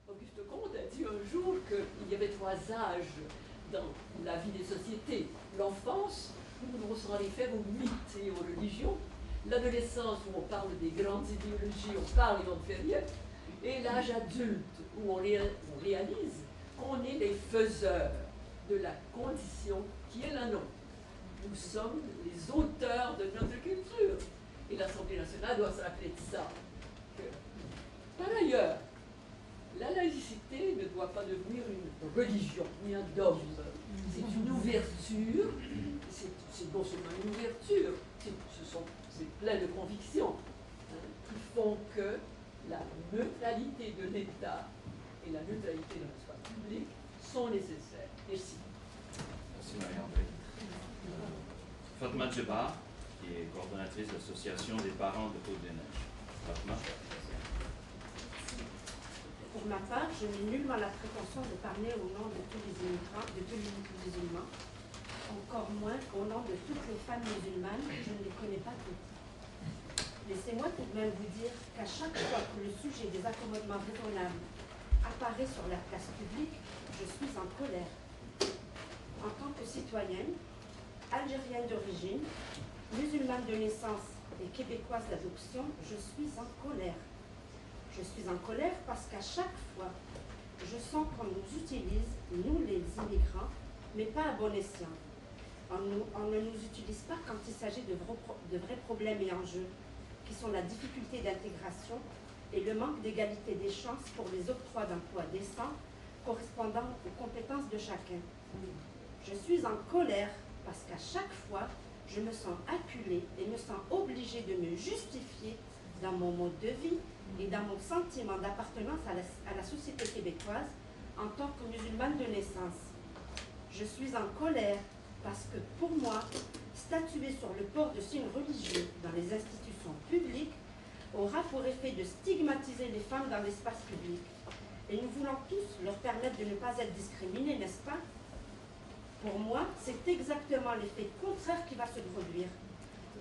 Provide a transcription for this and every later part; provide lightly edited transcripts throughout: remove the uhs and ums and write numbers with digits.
Auguste Comte a dit un jour qu'il y avait trois âges dans la vie des sociétés. L'enfance, où nous ressentons les faits aux mythes et aux religions. L'adolescence, où on parle des grandes idéologies, on parle et on ne fait rien. Et l'âge adulte, où on réalise qu'on est les faiseurs de la condition qui est la nôtre. Nous sommes les auteurs de notre culture. Et l'Assemblée nationale doit se rappeler de ça. Par ailleurs, la laïcité ne doit pas devenir une religion, ni un dogme. C'est une ouverture, c'est non seulement une ouverture, c'est plein de convictions qui font que la neutralité de l'État et la neutralité de l'espace public sont nécessaires. Merci. Merci Marie-André. Fatma Djebbar, qui est coordonnatrice de l'association des parents de Côte-des-Neiges. Fatma. Pour ma part, je n'ai nullement la prétention de parler au nom de tous les immigrants, de tous les musulmans, encore moins au nom de toutes les femmes musulmanes, je ne les connais pas toutes. Laissez-moi tout de même vous dire qu'à chaque fois que le sujet des accommodements raisonnables apparaît sur la place publique, je suis en colère. En tant que citoyenne, algérienne d'origine, musulmane de naissance et québécoise d'adoption, je suis en colère. Je suis en colère parce qu'à chaque fois, je sens qu'on nous utilise, nous les immigrants, mais pas à bon escient. On ne nous utilise pas quand il s'agit de vrais problèmes et enjeux, qui sont la difficulté d'intégration et le manque d'égalité des chances pour les octrois d'emplois décents correspondant aux compétences de chacun. Je suis en colère parce qu'à chaque fois, je me sens acculée et me sens obligée de me justifier dans mon mode de vie et dans mon sentiment d'appartenance à la société québécoise en tant que musulmane de naissance. Je suis en colère parce que pour moi, statuer sur le port de signes religieux dans les institutions publiques aura pour effet de stigmatiser les femmes dans l'espace public. Et nous voulons tous leur permettre de ne pas être discriminés, n'est-ce pas? Pour moi, c'est exactement l'effet contraire qui va se produire.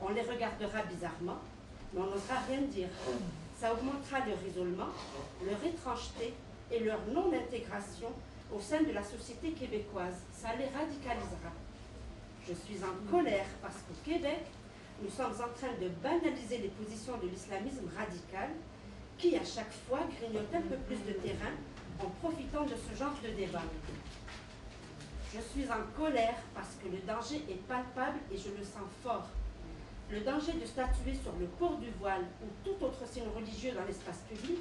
On les regardera bizarrement, mais on n'osera rien dire. Ça augmentera leur isolement, leur étrangeté et leur non-intégration au sein de la société québécoise. Ça les radicalisera. Je suis en colère parce qu'au Québec, nous sommes en train de banaliser les positions de l'islamisme radical qui, à chaque fois, grignote un peu plus de terrain en profitant de ce genre de débat. Je suis en colère parce que le danger est palpable et je le sens fort. Le danger de statuer sur le port du voile ou tout autre signe religieux dans l'espace public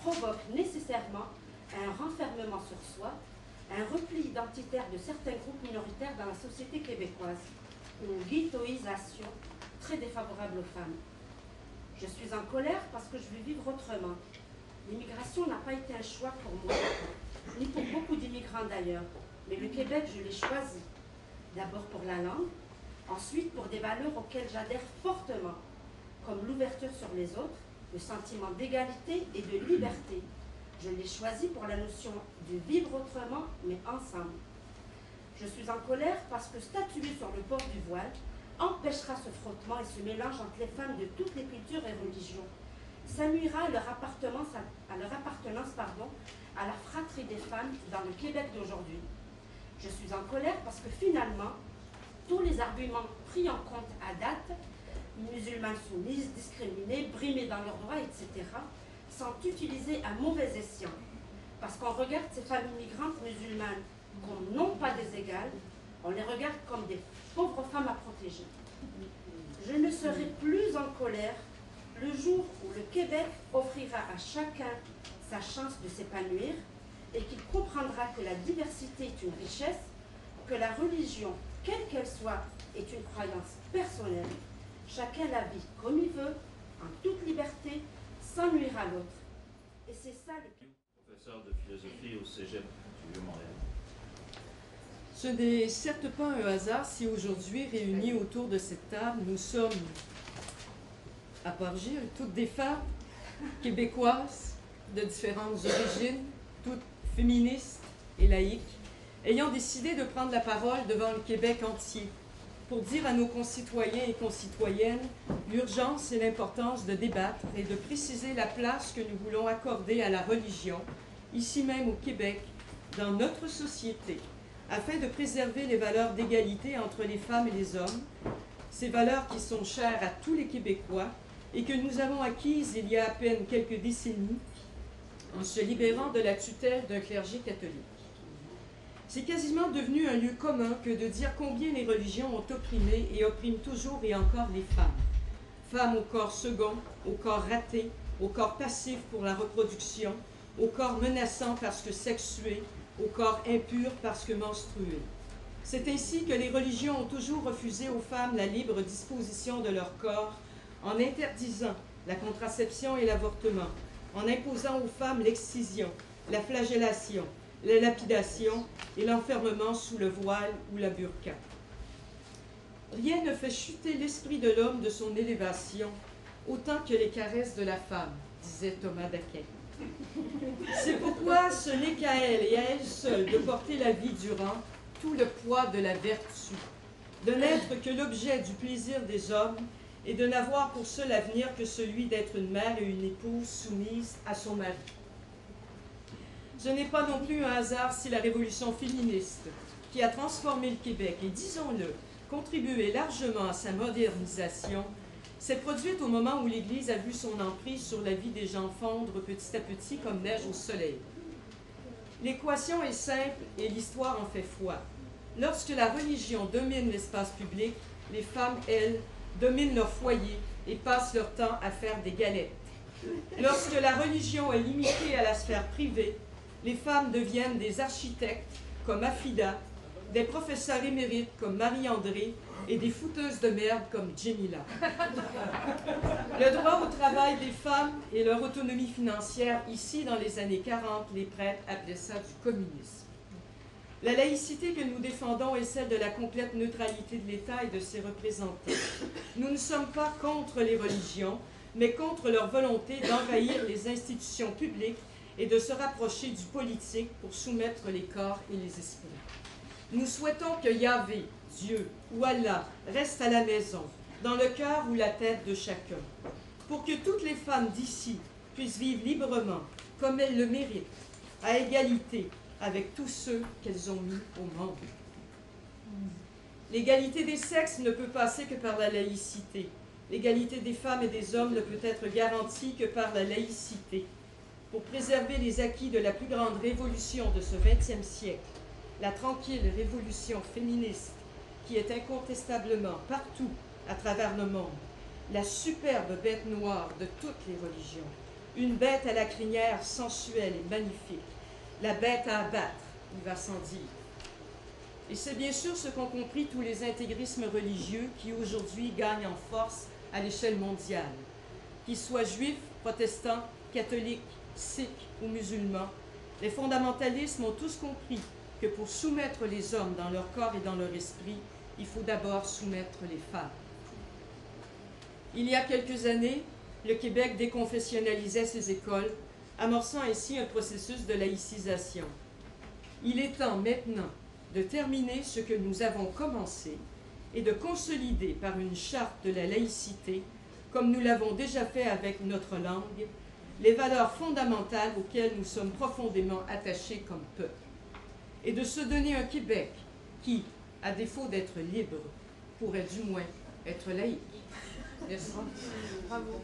provoque nécessairement un renfermement sur soi, un repli identitaire de certains groupes minoritaires dans la société québécoise, une ghettoisation très défavorable aux femmes. Je suis en colère parce que je veux vivre autrement. L'immigration n'a pas été un choix pour moi, ni pour beaucoup d'immigrants d'ailleurs, mais le Québec, je l'ai choisi. D'abord pour la langue, ensuite pour des valeurs auxquelles j'adhère fortement, comme l'ouverture sur les autres, le sentiment d'égalité et de liberté. Je l'ai choisi pour la notion de vivre autrement, mais ensemble. Je suis en colère parce que statuer sur le port du voile empêchera ce frottement et ce mélange entre les femmes de toutes les cultures et religions. Ça nuira à leur appartenance, à la fratrie des femmes dans le Québec d'aujourd'hui. Je suis en colère parce que finalement, tous les arguments pris en compte à date, musulmanes soumises, discriminées, brimées dans leurs droits, etc., sont utilisés à mauvais escient. Parce qu'on regarde ces femmes immigrantes musulmanes comme non pas des égales, on les regarde comme des pauvres femmes à protéger. Je ne serai plus en colère le jour où le Québec offrira à chacun sa chance de s'épanouir et qu'il comprendra que la diversité est une richesse, que la religion, quelle qu'elle soit, est une croyance personnelle. Chacun la vit comme il veut, en toute liberté, sans nuire à l'autre. Et c'est ça le... Professeur de philosophie au Cégep du Vieux-Montréal. Ce n'est certes pas un hasard si aujourd'hui, réunis autour de cette table, nous sommes, à part Gilles, toutes des femmes québécoises de différentes origines, toutes féministes et laïques, ayant décidé de prendre la parole devant le Québec entier. pour dire à nos concitoyens et concitoyennes l'urgence et l'importance de débattre et de préciser la place que nous voulons accorder à la religion, ici même au Québec, dans notre société, afin de préserver les valeurs d'égalité entre les femmes et les hommes, ces valeurs qui sont chères à tous les Québécois et que nous avons acquises il y a à peine quelques décennies en se libérant de la tutelle d'un clergé catholique. C'est quasiment devenu un lieu commun que de dire combien les religions ont opprimé et oppriment toujours et encore les femmes. Femmes au corps second, au corps raté, au corps passif pour la reproduction, au corps menaçant parce que sexué, au corps impur parce que menstrué. C'est ainsi que les religions ont toujours refusé aux femmes la libre disposition de leur corps en interdisant la contraception et l'avortement, en imposant aux femmes l'excision, la flagellation, la lapidation et l'enfermement sous le voile ou la burqa. Rien ne fait chuter l'esprit de l'homme de son élévation autant que les caresses de la femme, disait Thomas d'Aquin. C'est pourquoi ce n'est qu'à elle et à elle seule de porter la vie durant tout le poids de la vertu, de n'être que l'objet du plaisir des hommes et de n'avoir pour seul avenir que celui d'être une mère et une épouse soumise à son mari. Ce n'est pas non plus un hasard si la révolution féministe, qui a transformé le Québec et, disons-le, contribué largement à sa modernisation, s'est produite au moment où l'Église a vu son emprise sur la vie des gens fondre petit à petit comme neige au soleil. L'équation est simple et l'histoire en fait foi. Lorsque la religion domine l'espace public, les femmes, elles, dominent leur foyer et passent leur temps à faire des galettes. Lorsque la religion est limitée à la sphère privée, les femmes deviennent des architectes comme Affida, des professeurs émérites comme Marie-André et des fouteuses de merde comme Jamila. Le droit au travail des femmes et leur autonomie financière, ici dans les années 40, les prêtres appelaient ça du communisme. La laïcité que nous défendons est celle de la complète neutralité de l'État et de ses représentants. Nous ne sommes pas contre les religions, mais contre leur volonté d'envahir les institutions publiques et de se rapprocher du politique pour soumettre les corps et les esprits. Nous souhaitons que Yahvé, Dieu ou Allah reste à la maison, dans le cœur ou la tête de chacun, pour que toutes les femmes d'ici puissent vivre librement, comme elles le méritent, à égalité avec tous ceux qu'elles ont mis au monde. L'égalité des sexes ne peut passer que par la laïcité. L'égalité des femmes et des hommes ne peut être garantie que par la laïcité. Pour préserver les acquis de la plus grande révolution de ce XXe siècle, la tranquille révolution féministe qui est incontestablement partout à travers le monde, la superbe bête noire de toutes les religions, une bête à la crinière sensuelle et magnifique, la bête à abattre, il va sans dire. Et c'est bien sûr ce qu'ont compris tous les intégrismes religieux qui aujourd'hui gagnent en force à l'échelle mondiale. Qu'ils soient juifs, protestants, catholiques, sikhs ou musulmans, les fondamentalismes ont tous compris que pour soumettre les hommes dans leur corps et dans leur esprit, il faut d'abord soumettre les femmes. Il y a quelques années, le Québec déconfessionnalisait ses écoles, amorçant ainsi un processus de laïcisation. Il est temps maintenant de terminer ce que nous avons commencé et de consolider par une charte de la laïcité, comme nous l'avons déjà fait avec notre langue, les valeurs fondamentales auxquelles nous sommes profondément attachés comme peuple, et de se donner un Québec qui, à défaut d'être libre, pourrait du moins être laïque. Merci. Bravo.